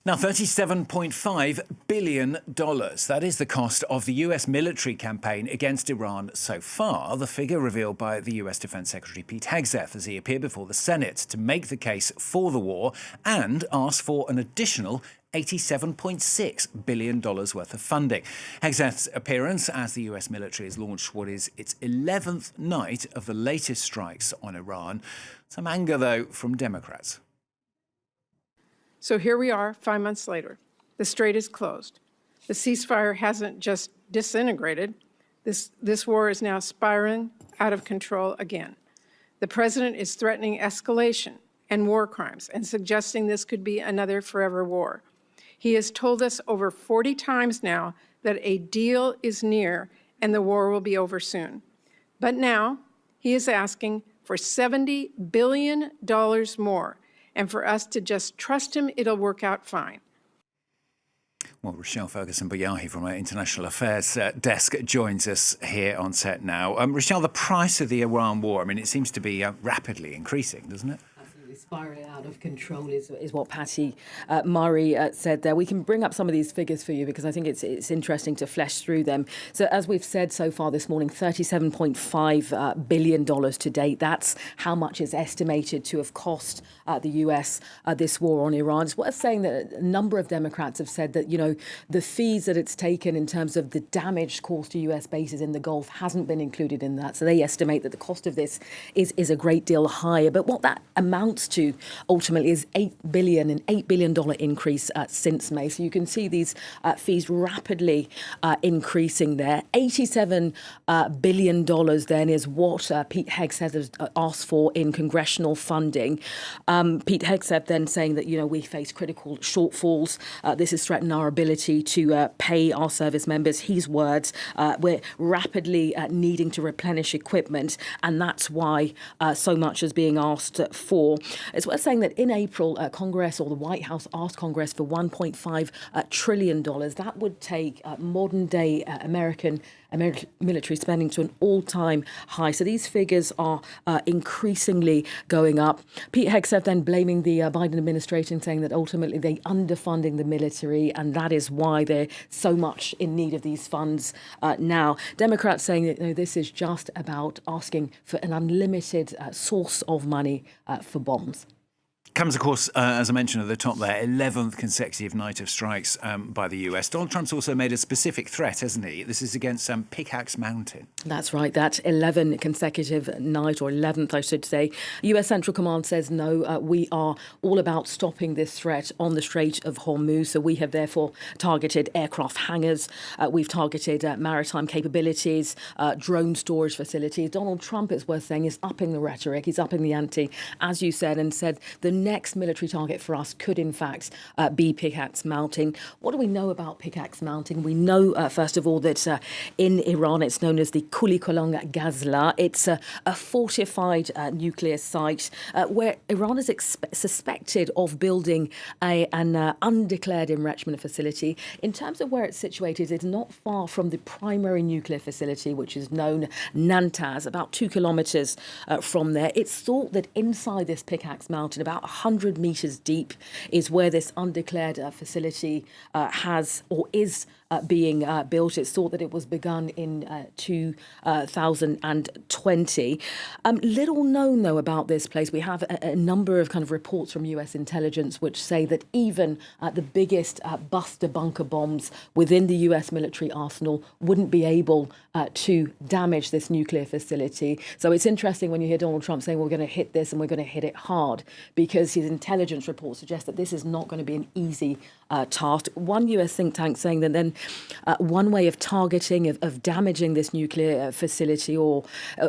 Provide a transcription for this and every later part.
Now, $37.5 billion. That is the cost of the US military campaign against Iran so far, the figure revealed by the US Defense Secretary Pete Hegseth as he appeared before the Senate to make the case for the war and ask for an additional $87.6 billion worth of funding. Hegseth's appearance as the US military has launched what is its 11th night of the latest strikes on Iran. Some anger, though, from Democrats. So here we are 5 months later. The strait is closed. The ceasefire hasn't just disintegrated. This war is now spiraling out of control again. The president is threatening escalation and war crimes and suggesting this could be another forever war. He has told us over 40 times now that a deal is near and the war will be over soon. But now he is asking for $70 billion more, and for us to just trust him, it'll work out fine. Well, Rochelle Ferguson-Bouyahi from our International Affairs desk joins us here on set now. Rochelle, the price of the Iran war, I mean, it seems to be rapidly increasing, doesn't it? Spiraling out of control is what Patty Murray said there. We can bring up some of these figures for you because I think it's interesting to flesh through them. So as we've said so far this morning, $37.5 billion to date. That's how much is estimated to have cost the US this war on Iran. It's worth saying that a number of Democrats have said that, you know, the fees that it's taken in terms of the damage caused to US bases in the Gulf hasn't been included in that. So they estimate that the cost of this is a great deal higher. But what that amounts to ultimately is an $8 billion increase since May. So you can see these fees rapidly increasing there. $87 billion then is what Pete Hegseth has asked for in congressional funding. Pete Hegseth then saying that, you know, we face critical shortfalls. This has threatened our ability to pay our service members. His words, we're rapidly needing to replenish equipment, and that's why so much is being asked for. It's worth saying that in April, Congress or the White House asked Congress for $1.5 trillion. That would take modern-day American military spending to an all-time high. So these figures are increasingly going up. Pete Hegseth then blaming the Biden administration, saying that ultimately they're underfunding the military, and that is why they're so much in need of these funds now. Democrats saying that, you know, this is just about asking for an unlimited source of money for bombs. Comes, of course, as I mentioned at the top there, 11th consecutive night of strikes by the US. Donald Trump's also made a specific threat, hasn't he? This is against Pickaxe Mountain. That's right. That 11 consecutive night, or 11th, I should say. US Central Command says, no, we are all about stopping this threat on the Strait of Hormuz. So we have therefore targeted aircraft hangars. We've targeted maritime capabilities, drone storage facilities. Donald Trump, it's worth saying, is upping the rhetoric. He's upping the ante, as you said, and said the next military target for us could, in fact, be Pickaxe Mountain. What do we know about Pickaxe Mountain? We know, first of all, that in Iran, it's known as the Kulikolong Gazla. It's a fortified nuclear site where Iran is suspected of building an undeclared enrichment facility. In terms of where it's situated, it's not far from the primary nuclear facility, which is known Natanz, about 2 kilometers from there. It's thought that inside this Pickaxe Mountain, about 100 meters deep, is where this undeclared facility has or is being built. It's thought that it was begun in 2020. Little known, though, about this place. We have a number of kind of reports from US intelligence which say that even the biggest Buster bunker bombs within the US military arsenal wouldn't be able to damage this nuclear facility. So it's interesting when you hear Donald Trump saying we're going to hit this and we're going to hit it hard, because his intelligence reports suggest that this is not going to be an easy task. One US think tank saying that then one way of targeting, of damaging this nuclear facility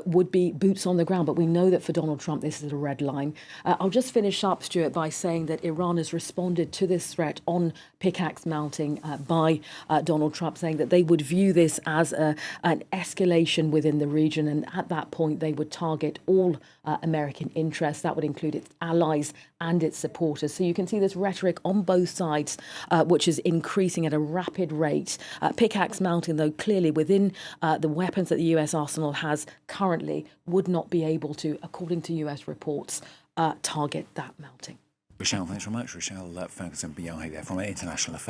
would be boots on the ground. But we know that for Donald Trump, this is a red line. I'll just finish up, Stuart, by saying that Iran has responded to this threat on Pickaxe Mountain by Donald Trump, saying that they would view this as an escalation within the region. And at that point, they would target all American interests. That would include its allies and its supporters. So you can see this rhetoric on both sides, which is increasing at a rapid rate. Pickaxe Mountain, though, clearly within the weapons that the US arsenal has currently, would not be able to, according to US reports, target that mountain. Rochelle, thanks very much. Rochelle Ferguson-Bouyahi there from International Affairs.